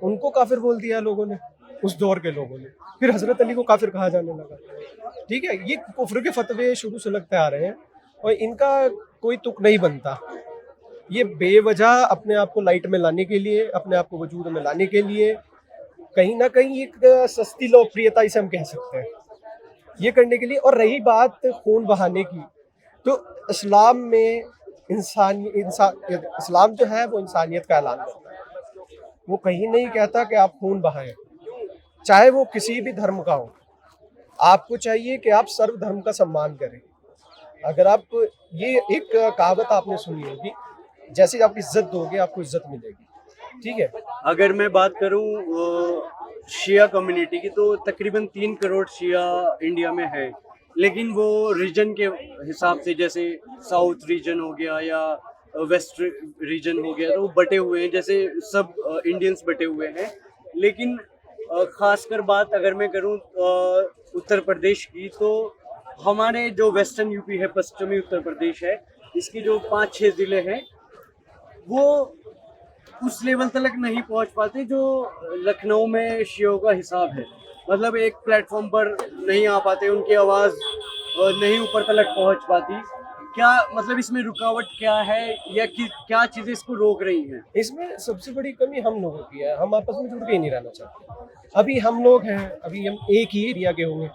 उनको काफिर बोल दिया लोगों ने, उस दौर के लोगों ने। फिर हज़रत अली को काफिर कहा जाने लगा, ठीक है। ये कुफ्र के फतवे शुरू से लगते आ रहे हैं और इनका कोई तुक नहीं बनता। ये बेवजह अपने आप को लाइट में लाने के लिए, अपने आप को वजूद में लाने के लिए, कहीं ना कहीं एक सस्ती लोकप्रियता इसे हम कह सकते हैं, ये करने के लिए। और रही बात खून बहाने की, तो इस्लाम में इस्लाम जो है वो इंसानियत का ऐलान करता है। वो कहीं नहीं कहता कि आप खून बहाएं, चाहे वो किसी भी धर्म का हो। आपको चाहिए कि आप सर्व धर्म का सम्मान करें। अगर आप ये एक कहावत आपने सुनी होगी, जैसे आप इज्जत दोगे आपको इज्जत मिलेगी, ठीक है। अगर मैं बात करूं शिया कम्युनिटी की, तो तकरीबन 3 करोड़ शिया इंडिया में है, लेकिन वो रीजन के हिसाब से, जैसे साउथ रीजन हो गया या वेस्ट रीजन हो गया, तो वो बटे हुए हैं, जैसे सब इंडियंस बटे हुए हैं। लेकिन खासकर बात अगर मैं करूं उत्तर प्रदेश की, तो हमारे जो वेस्टर्न यूपी है, पश्चिमी उत्तर प्रदेश है, इसकी जो 5-6 ज़िले हैं वो उस लेवल तक नहीं पहुंच पाते जो लखनऊ में शियों का हिसाब है। मतलब एक प्लेटफॉर्म पर नहीं आ पाते, उनकी आवाज़ नहीं ऊपर तक पहुंच पाती। क्या मतलब इसमें रुकावट क्या है या क्या चीज़ें इसको रोक रही हैं? इसमें सबसे बड़ी कमी हम लोगों की है, हम आपस में जुड़ के ही नहीं रहना चाहते। अभी हम लोग हैं, अभी हम एक ही एरिया के होंगे,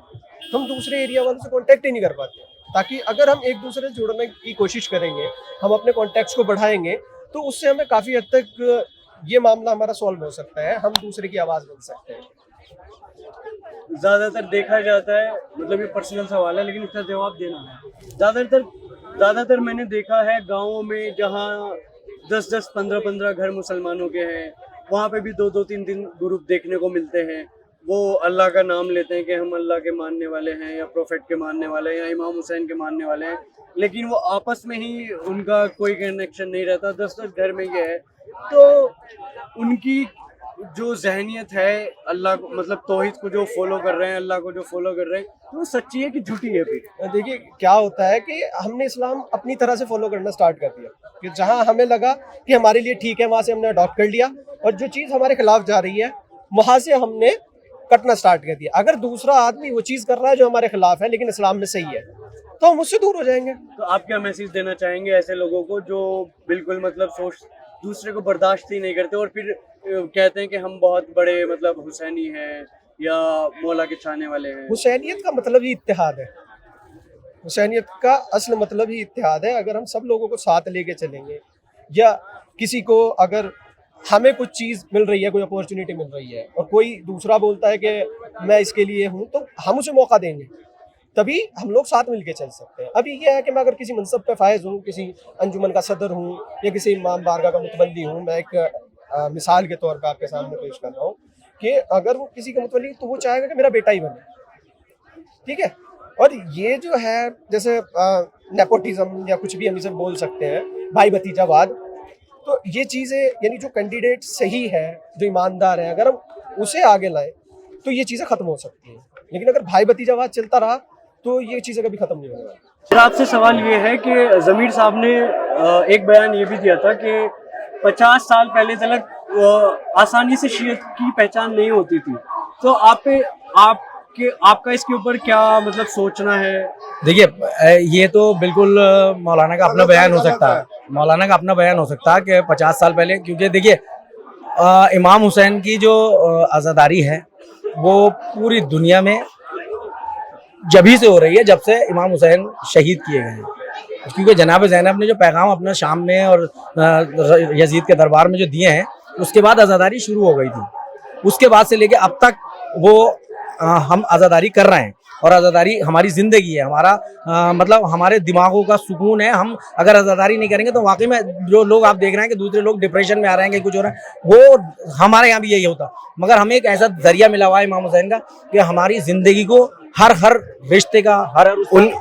हम दूसरे एरिया वालों से कांटेक्ट ही नहीं कर पाते। ताकि अगर हम एक दूसरे से जुड़ने की कोशिश करेंगे, हम अपने कॉन्टैक्ट्स को बढ़ाएंगे, तो उससे हमें काफ़ी हद तक ये मामला हमारा सॉल्व हो सकता है, हम दूसरे की आवाज़ बन सकते हैं। ज़्यादातर देखा जाता है, मतलब ये पर्सनल सवाल है लेकिन इसका जवाब देना है। ज़्यादातर मैंने देखा है गाँवों में जहाँ 10-10, 15-15 घर मुसलमानों के हैं, वहाँ पे भी 2-2, 3-3 ग्रुप देखने को मिलते हैं। वो अल्लाह का नाम लेते हैं कि हम अल्लाह के मानने वाले हैं या प्रोफेट के मानने वाले हैं या इमाम हुसैन के मानने वाले हैं, लेकिन वो आपस में ही उनका कोई कनेक्शन नहीं रहता। 10-10 घर में ये है, तो उनकी जो जहनियत है अल्लाह को, मतलब तौहीद को जो फॉलो कर रहे हैं, अल्लाह को जो फॉलो कर रहे हैं, तो वो सच्ची है कि झूठी है? फिर देखिए क्या होता है कि हमने इस्लाम अपनी तरह से फॉलो करना स्टार्ट कर दिया, कि जहाँ हमें लगा कि हमारे लिए ठीक है वहाँ से हमने अडॉप्ट कर लिया, और जो चीज़ हमारे खिलाफ जा रही है वहाँ से हमने कटना स्टार्ट कर दिया। अगर दूसरा आदमी वो चीज़ कर रहा है जो हमारे खिलाफ है लेकिन इस्लाम में सही है, तो हम उससे दूर हो जाएंगे। तो आप क्या मैसेज देना चाहेंगे ऐसे लोगों को जो बिल्कुल मतलब सोच दूसरे को बर्दाश्त ही नहीं करते और फिर कहते हैं कि हम बहुत बड़े मतलब हुसैनी हैं या मौला के चाहने वाले हैं? हुसैनियत का मतलब ही इत्तेहाद है, हुसैनियत का असल मतलब ही इत्तेहाद है। अगर हम सब लोगों को साथ लेके चलेंगे, या किसी को अगर हमें कुछ चीज़ मिल रही है, कोई अपॉर्चुनिटी मिल रही है और कोई दूसरा बोलता है कि मैं इसके लिए हूँ, तो हम उसे मौका देंगे, तभी हम लोग साथ मिलके चल सकते हैं। अभी ये है कि मैं अगर किसी मनसब पे फायज हूँ, किसी अंजुमन का सदर हूँ या किसी इमाम बारगाह का मुतवल्ली हूँ, मैं एक मिसाल के तौर पे आपके सामने पेश कर रहा हूँ कि अगर वो किसी का मुतवल्ली, तो वो चाहेगा कि मेरा बेटा ही बने, ठीक है। और ये जो है जैसे नेपोटिज्म या कुछ भी हम इसे बोल सकते हैं, भाई भतीजावाद, तो ये चीज़ें यानी जो कैंडिडेट सही है, जो ईमानदार है, अगर हम उसे आगे लाएं तो ये चीज़ें ख़त्म हो सकती हैं। लेकिन अगर भाई भतीजावाद चलता रहा तो ये चीज़ें कभी ख़त्म नहीं होंगी। फिर आपसे सवाल ये है कि ज़मीर साहब ने एक बयान ये भी दिया था कि 50 साल पहले तक आसानी से शियत की पहचान नहीं होती थी, तो आपका इसके ऊपर क्या मतलब सोचना है? देखिए ये तो बिल्कुल मौलाना का अपना बयान हो सकता है, मौलाना का अपना बयान हो सकता है कि 50 साल पहले, क्योंकि देखिए इमाम हुसैन की जो आज़ादारी है वो पूरी दुनिया में जभी से हो रही है जब से इमाम हुसैन शहीद किए गए हैं। क्योंकि जनाब ज़ैनब ने जो पैगाम अपना शाम में और यजीद के दरबार में जो दिए हैं, उसके बाद आज़ादारी शुरू हो गई थी। उसके बाद से लेके अब तक वो हम आज़ादारी कर रहे हैं और आज़ादारी हमारी ज़िंदगी है, हमारा मतलब हमारे दिमागों का सुकून है। हम अगर आज़ादारी नहीं करेंगे तो वाकई में जो लोग आप देख रहे हैं कि दूसरे लोग डिप्रेशन में आ रहे हैं कि कुछ हो रहा है, वो हमारे यहाँ भी यही होता। मगर हमें एक ऐसा जरिया मिला हुआ है इमाम हुसैन का कि हमारी ज़िंदगी को हर रिश्ते का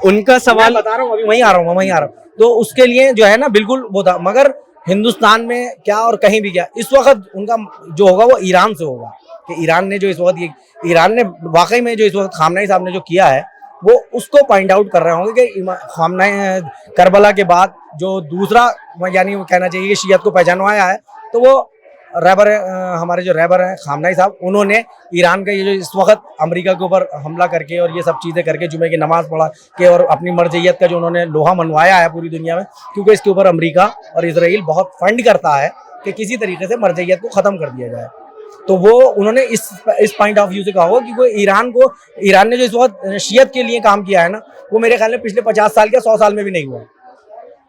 उनका सवाल बता रहा हूँ, अभी वहीं आ रहा हूँ तो उसके लिए जो है ना बिल्कुल वो था। मगर हिंदुस्तान में क्या और कहीं भी क्या, इस वक्त उनका जो होगा वो ईरान से होगा, कि ईरान ने जो इस वक्त ईरान ने वाकई में जो इस वक्त खामनेई साहब ने जो किया है वो उसको पॉइंट आउट कर रहे होंगे कि खामनेई करबला के बाद जो दूसरा, यानी वो कहना चाहिए कि शियत को पहचानवाया है, तो वो रहबर हमारे जो रहबर हैं खामनेई साहब, उन्होंने ईरान का ये जो इस वक्त अमेरिका के ऊपर हमला करके और ये सब चीज़ें करके जुमे की नमाज पढ़ा के और अपनी मरजैयत का जो उन्होंने लोहा मनवाया है पूरी दुनिया में, क्योंकि इसके ऊपर अमेरिका और इसराइल बहुत फंड करता है कि किसी तरीके से मरजैयत को ख़त्म कर दिया जाए। तो वो उन्होंने इस पॉइंट ऑफ व्यू से कहा होगा कि वो ईरान ने जो इस वक्त शियत के लिए काम किया है ना, वो मेरे ख्याल में पिछले 50 साल या 100 साल में भी नहीं हुआ।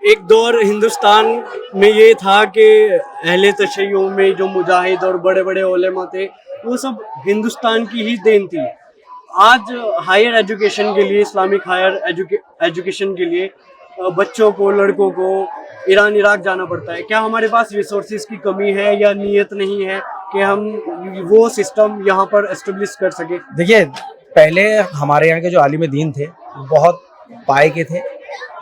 एक दौर हिंदुस्तान में ये था कि अहले तशय्युं में जो मुजाहिद और बड़े बड़े उलेमा थे वो सब हिंदुस्तान की ही देन थी। आज हायर एजुकेशन के लिए, इस्लामिक हायर एजुकेशन के लिए बच्चों को, लड़कों को ईरान इराक जाना पड़ता है। क्या हमारे पास रिसोर्सेज की कमी है या नीयत नहीं है कि हम वो सिस्टम यहाँ पर एस्टेब्लिश कर सके? देखिए, पहले हमारे यहाँ के जो आलिम दीन थे बहुत पाए के थे,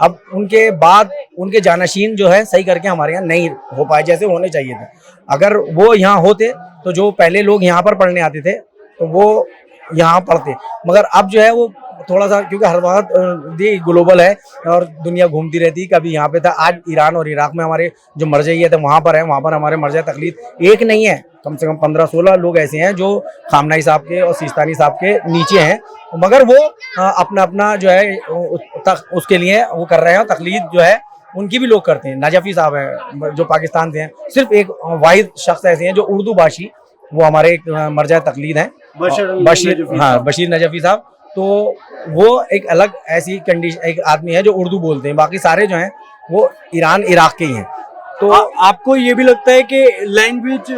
अब उनके बाद उनके जानशीन जो है सही करके हमारे यहाँ नहीं हो पाए जैसे होने चाहिए थे। अगर वो यहाँ होते तो जो पहले लोग यहाँ पर पढ़ने आते थे तो वो यहाँ पढ़ते, मगर अब जो है वो थोड़ा सा, क्योंकि हर वक्त ये ग्लोबल है और दुनिया घूमती रहती है, कभी यहाँ पे था, आज ईरान और इराक में हमारे जो मरजैयत है वहाँ पर है, वहाँ पर हमारे मरजा तकलीद एक नहीं है, कम से कम 15-16 लोग ऐसे हैं जो खामनेई साहब के और सिस्तानी साहब के नीचे हैं, मगर वो अपना अपना जो है उसके लिए वो कर रहे हैं। तकलीद जो है उनकी भी लोग करते हैं। नजफी साहब हैं जो पाकिस्तान से हैं, सिर्फ एक वाहिद शख्स ऐसे हैं जो उर्दू भाषी, वो हमारे एक मरजा तकलीद हैं, बशीर नजफी साहब। तो वो एक अलग ऐसी कंडीशन, एक आदमी है जो उर्दू बोलते हैं, बाकी सारे जो हैं वो ईरान इराक के ही हैं। तो आपको ये भी लगता है कि लैंग्वेज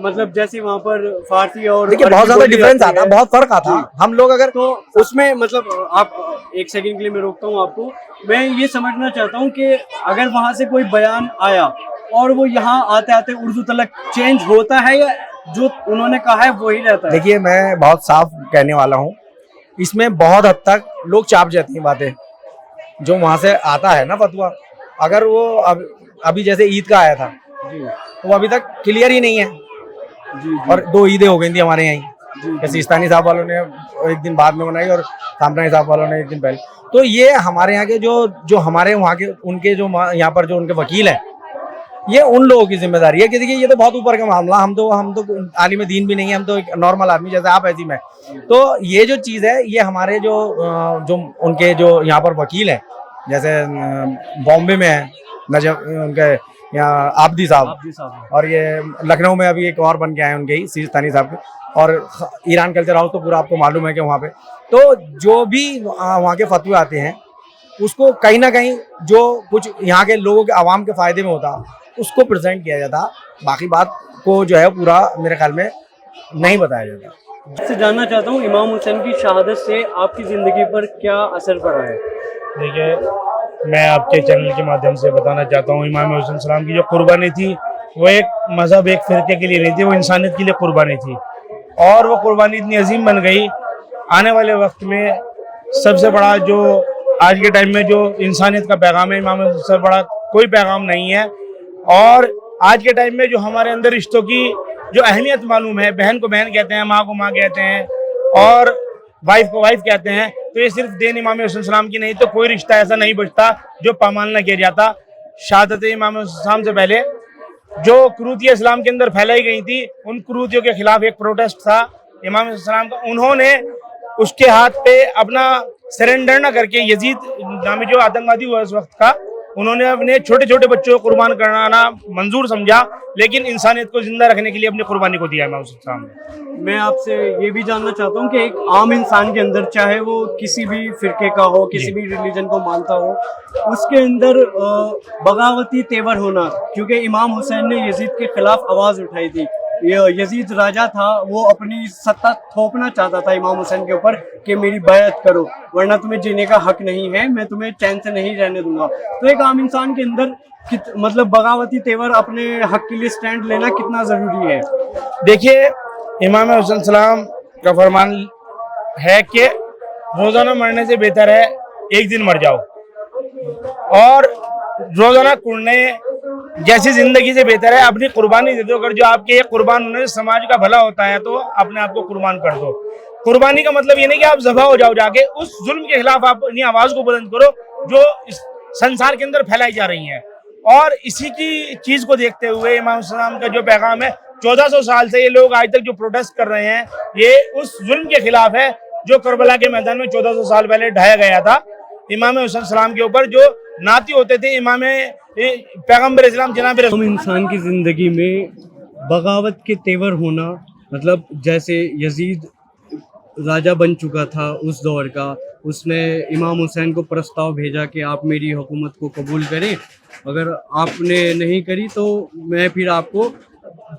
मतलब जैसे वहाँ पर फारसी और देखिए बहुत ज्यादा डिफरेंस आता है, बहुत फर्क आता है। हम लोग अगर तो उसमें मतलब आप एक सेकंड के लिए मैं रोकता हूँ आपको, मैं ये समझना चाहता हूँ कि अगर वहाँ से कोई बयान आया और वो यहाँ आते आते उर्दू तलक चेंज होता है या जो उन्होंने कहा है वही रहता है? देखिए, मैं बहुत साफ कहने वाला हूँ, इसमें बहुत हद तक लोग चाप जाती हैं बातें, जो वहाँ से आता है ना फतवा। अगर वो अभी जैसे ईद का आया था तो वो अभी तक क्लियर ही नहीं है, और 2 ईदें हो गई थी हमारे यहाँ, सिस्तानी साहब वालों ने एक दिन बाद में बनाई और खामनेई साहब वालों ने एक दिन पहले। तो ये हमारे यहाँ के जो हमारे वहाँ के उनके जो यहाँ पर जो उनके वकील हैं, ये उन लोगों की जिम्मेदारी है कि देखिए ये तो बहुत ऊपर का मामला, हम तो आलिम दीन भी नहीं है, हम तो एक नॉर्मल आदमी जैसे आप ऐसी मैं। तो ये जो चीज़ है ये हमारे जो उनके जो यहाँ पर वकील हैं, जैसे बॉम्बे में है उनके यहाँ आबदी साहब, और ये लखनऊ में अभी एक और बन के आए उनके ही सिस्तानी साहब के, और ईरान कल्चर हाउस तो पूरा आपको मालूम है कि वहाँ पे तो जो भी वहाँ के फतवे आते हैं उसको कहीं ना कहीं जो कुछ यहाँ के लोगों के आवाम के फ़ायदे में होता उसको प्रेजेंट किया जाता, बाकी बात को जो है पूरा मेरे ख्याल में नहीं बताया जाता। आपसे जानना चाहता हूँ, इमाम हुसैन की शहादत से आपकी ज़िंदगी पर क्या असर पड़ा है? देखिए, मैं आपके चैनल के माध्यम से बताना चाहता हूँ, इमाम हुसैन सलाम की जो कुर्बानी थी वो एक मज़हब, एक फ़िरके के लिए नहीं थी, वो इंसानियत के लिए कुर्बानी थी, और वो कुर्बानी इतनी अजीम बन गई। आने वाले वक्त में सबसे बड़ा जो आज के टाइम में जो इंसानियत का पैगाम है, इमाम हुसैन से बड़ा कोई पैगाम नहीं है। और आज के टाइम में जो हमारे अंदर रिश्तों की जो अहमियत मालूम है, बहन को बहन कहते हैं, माँ को माँ कहते हैं, और वाइफ को वाइफ कहते हैं, तो ये सिर्फ देन इमाम हुसैन सलाम की नहीं, तो कोई रिश्ता ऐसा नहीं बचता जो पामाल न किया जाता। शहादत इमाम हुसैन सलाम से पहले जो कुरूतियाँ इस्लाम के अंदर फैलाई गई थी, उन कुरूतियों के खिलाफ एक प्रोटेस्ट था इमाम हुसैन सलाम का। उन्होंने उसके हाथ पे अपना सरेंडर न करके, यजीद नामी जो आतंकवादी हुआ उस वक्त का, उन्होंने अपने छोटे छोटे बच्चों को कुर्बान कराना मंजूर समझा, लेकिन इंसानियत को जिंदा रखने के लिए अपनी कुर्बानी को दिया इमाम हुसैन सलाम ने। मैं आपसे ये भी जानना चाहता हूँ कि एक आम इंसान के अंदर, चाहे वो किसी भी फिरके का हो, किसी भी रिलीजन को मानता हो, उसके अंदर बगावती तेवर होना, क्योंकि इमाम हुसैन ने यजीद के खिलाफ आवाज़ उठाई थी। ये यजीद राजा था, वो अपनी सत्ता थोपना चाहता था इमाम हुसैन के ऊपर कि मेरी बैअत करो वरना तुम्हें जीने का हक नहीं है, मैं तुम्हें चैन से नहीं रहने दूंगा। तो एक आम इंसान के अंदर मतलब बगावती तेवर, अपने हक के लिए स्टैंड लेना कितना ज़रूरी है? देखिए, इमाम हुसैन सलाम का फरमान है कि रोज़ाना मरने से बेहतर है एक दिन मर जाओ, और रोजाना कुड़ने जैसी जिंदगी से बेहतर है अपनी कुर्बानी दे दो। अगर जो आपके ये कुर्बान होने से समाज का भला होता है तो अपने आप को कुर्बान कर दो। कुर्बानी का मतलब ये नहीं कि आप ज़बा हो जाओ, जाके उस जुल्म के खिलाफ आप अपनी आवाज को बुलंद करो जो इस संसार के अंदर फैलाई जा रही है। और इसी की चीज को देखते हुए इमाम सलाम का जो पैगाम है, 1400 साल से ये लोग आज तक जो प्रोटेस्ट कर रहे हैं, ये उस जुल्म के खिलाफ है जो करबला के मैदान में 1400 साल पहले ढाया गया था। इमाम हुसैन सलाम के ऊपर जो नाती होते थे इमाम पैगम्बर इस्लाम जनाब हम इंसान की ज़िंदगी में बगावत के तेवर होना, मतलब जैसे यजीद राजा बन चुका था उस दौर का, उसने इमाम हुसैन को प्रस्ताव भेजा कि आप मेरी हुकूमत को कबूल करें, अगर आपने नहीं करी तो मैं फिर आपको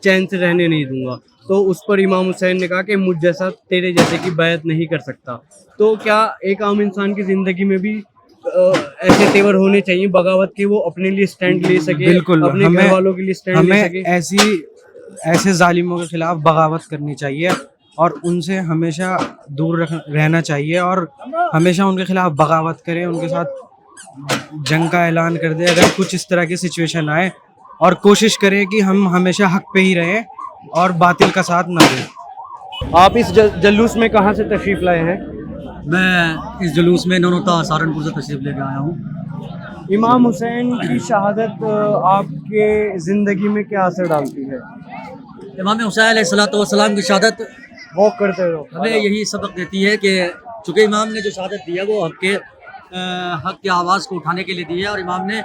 चैन से रहने नहीं दूंगा। तो उस पर इमाम हुसैन ने कहा कि मुझ जैसा तेरे जैसे की बैत नहीं कर सकता। तो क्या एक आम इंसान की ज़िंदगी में भी ऐसे तेवर होने चाहिए बगावत के, वो अपने लिए स्टैंड ले सके, बिल्कुल, अपने घर वालों के लिए स्टैंड ले सके? ऐसे जालिमों के खिलाफ बगावत करनी चाहिए और उनसे हमेशा दूर रहना चाहिए और हमेशा उनके खिलाफ बगावत करें, उनके साथ जंग का ऐलान कर दे अगर कुछ इस तरह की सिचुएशन आए, और कोशिश करें कि हम हमेशा हक पे ही रहें और बातिल का साथ ना दें। आप इस जलूस में कहाँ से तशरीफ़ लाए हैं? मैं इस जुलूस में नौनोता सहारनपुर से तशरीफ़ लेकर आया हूँ। इमाम हुसैन की शहादत आपके ज़िंदगी में क्या असर डालती है? इमाम हुसैन अलैहिस्सलाम की शहादत वॉक करते रहो, हमें यही सबक देती है कि चूँकि इमाम ने जो शहादत दी है वो हक की आवाज़ को उठाने के लिए दी है, और इमाम ने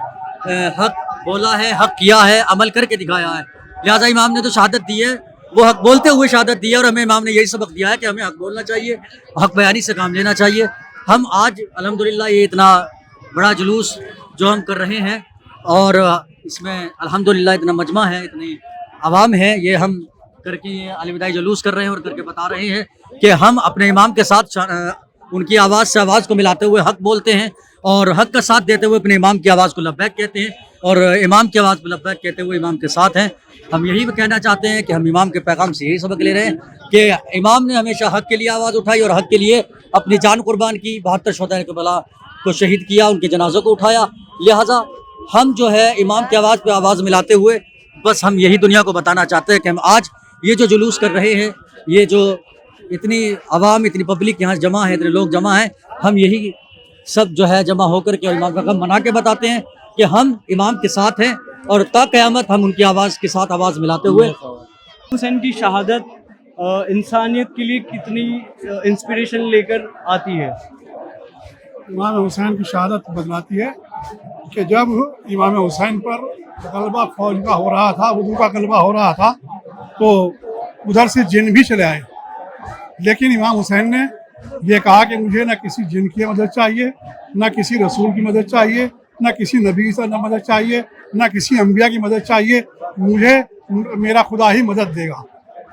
हक बोला है, हक किया है, अमल करके दिखाया है। लिहाजा इमाम ने तो शहादत दी है, वो हक बोलते हुए शहादत दी है, और हमें इमाम ने यही सबक दिया है कि हमें हक बोलना चाहिए, हक बयानी से काम लेना चाहिए। हम आज अल्हम्दुलिल्लाह ये इतना बड़ा जुलूस जो हम कर रहे हैं, और इसमें अल्हम्दुलिल्लाह इतना मजमा है, इतनी आवाम है, ये हम करके ये अलविदाई जुलूस कर रहे हैं और करके बता रहे हैं कि हम अपने इमाम के साथ उनकी आवाज़ से आवाज़ को मिलाते हुए हक बोलते हैं, और हक का साथ देते हुए अपने इमाम की आवाज़ को लब्बैक कहते हैं, और इमाम की आवाज़ को लब्बैक कहते हुए इमाम के साथ हैं। हम यही कहना चाहते हैं कि हम इमाम के पैगाम से यही सबक ले रहे हैं कि इमाम ने हमेशा हक के लिए आवाज़ उठाई और हक के लिए अपनी जान कुर्बान की, 72 शुहदाए करबला को शहीद किया, उनके जनाज़ों को उठाया। लिहाजा हम जो है इमाम की आवाज़ पर आवाज़ मिलाते हुए बस हम यही दुनिया को बताना चाहते हैं कि हम आज ये जो जुलूस कर रहे हैं, ये जो इतनी आवाम, इतनी पब्लिक यहाँ जमा है, इतने लोग जमा हैं, हम यही सब जो है जमा होकर के इमाम का गम मना के बताते हैं कि हम इमाम के साथ हैं, और ता क़यामत हम उनकी आवाज़ के साथ आवाज़ मिलाते हुए। हुसैन की शहादत इंसानियत के लिए कितनी इंस्पिरेशन लेकर आती है? इमाम हुसैन की शहादत बदलाती है कि जब इमाम हुसैन पर गलबा फौज का हो रहा था, उर्दू का गलबा हो रहा था, तो उधर से जिन भी चले आए, लेकिन इमाम हुसैन ने ये कहा कि मुझे ना किसी जिन की मदद चाहिए, ना किसी रसूल की मदद चाहिए, ना किसी नबी से मदद चाहिए, ना किसी अंबिया की मदद चाहिए, मुझे मेरा खुदा ही मदद देगा।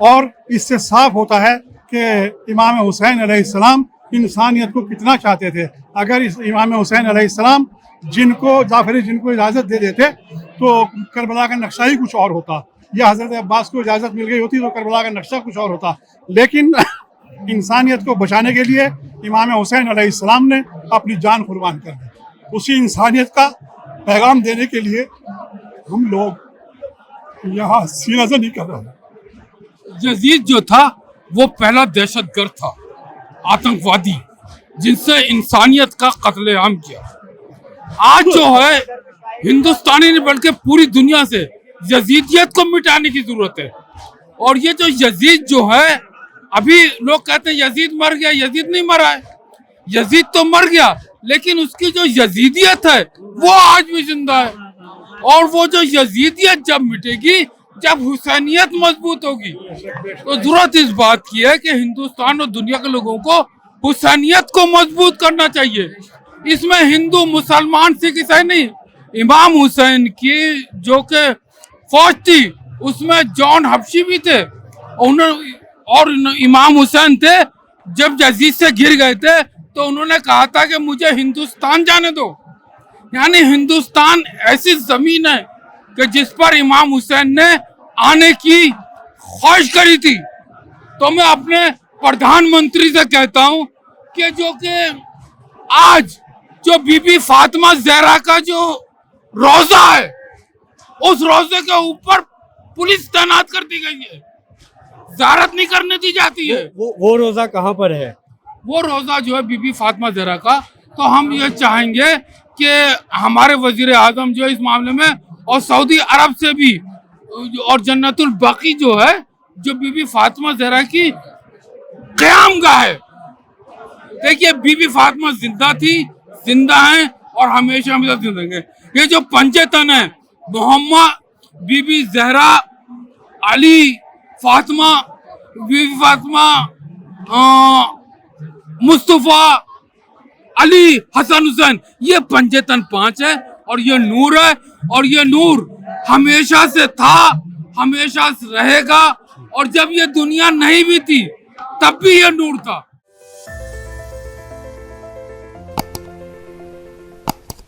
और इससे साफ होता है कि इमाम हुसैन अलैहिस्सलाम इंसानियत को कितना चाहते थे। अगर इस इमाम हुसैन अलैहिस्सलाम जाफरी जिनको इजाज़त दे देते तो करबला का नक्शा ही कुछ और होता, या हज़रत अब्बास को इजाज़त मिल गई होती तो करबला का नक्शा कुछ और होता। लेकिन इंसानियत को बचाने के लिए इमाम हुसैन अलैहिस्सलाम ने अपनी जान कुर्बान कर दी। उसी इंसानियत का पैगाम देने के लिए हम लोग यहाँ सीनाज़नी कर रहे हैं। यजीद जो था वो पहला दहशतगर्द था, आतंकवादी, जिनसे इंसानियत का कत्लेआम किया। आज जो है हिंदुस्तानी ने बल्कि पूरी दुनिया से यजीदियत को मिटाने की जरूरत है। और ये जो यजीद जो है, अभी लोग कहते हैं यजीद मर गया, यजीद नहीं मरा है, यजीद तो मर गया, लेकिन उसकी जो यजीदियत है वो आज भी जिंदा है। और वो जो यजीदियत जब मिटेगी, जब हुसैनियत मजबूत होगी, तो जरूरत इस बात की है कि हिंदुस्तान और दुनिया के लोगों को हुसैनियत को मजबूत करना चाहिए। इसमें हिंदू, मुसलमान, सिख, ईसाई नहीं, इमाम हुसैन की जो के फौज थी उसमें जॉन हबशी भी थे, और इमाम हुसैन थे। जब यजीद से घिर गए थे तो उन्होंने कहा था कि मुझे हिंदुस्तान जाने दो। यानी हिंदुस्तान ऐसी जमीन है कि जिस पर इमाम हुसैन ने आने की ख्वाहिश करी थी। तो मैं अपने प्रधानमंत्री से कहता हूं कि आज जो बीबी फातिमा ज़हरा का जो रोजा है, उस रोजे के ऊपर पुलिस तैनात कर दी गई है, ज़ियारत नहीं करने दी जाती है। वो रोजा कहाँ पर है? वो रोजा जो है बीबी फातिमा ज़हरा का। तो हम ये चाहेंगे कि हमारे वजीर आजम जो है इस मामले में, और सऊदी अरब से भी, और जन्नतुल बाकी जो है, जो बीबी फातिमा ज़हरा की क़यामगाह है। देखिए बीबी फातिमा जिंदा थी, जिंदा है और हमेशा हमेशा जिंदा रहेंगे। ये जो पंचेतन है, मोहम्मद, बीबी ज़हरा, अली, फातिमा, बीबी फातिमा, मुस्तफ़ा, अली, हसन हुसैन, ये पंचेतन 5 है और ये नूर है, और ये नूर हमेशा से था, हमेशा से रहेगा। और जब ये दुनिया नहीं भी थी तब भी ये नूर था।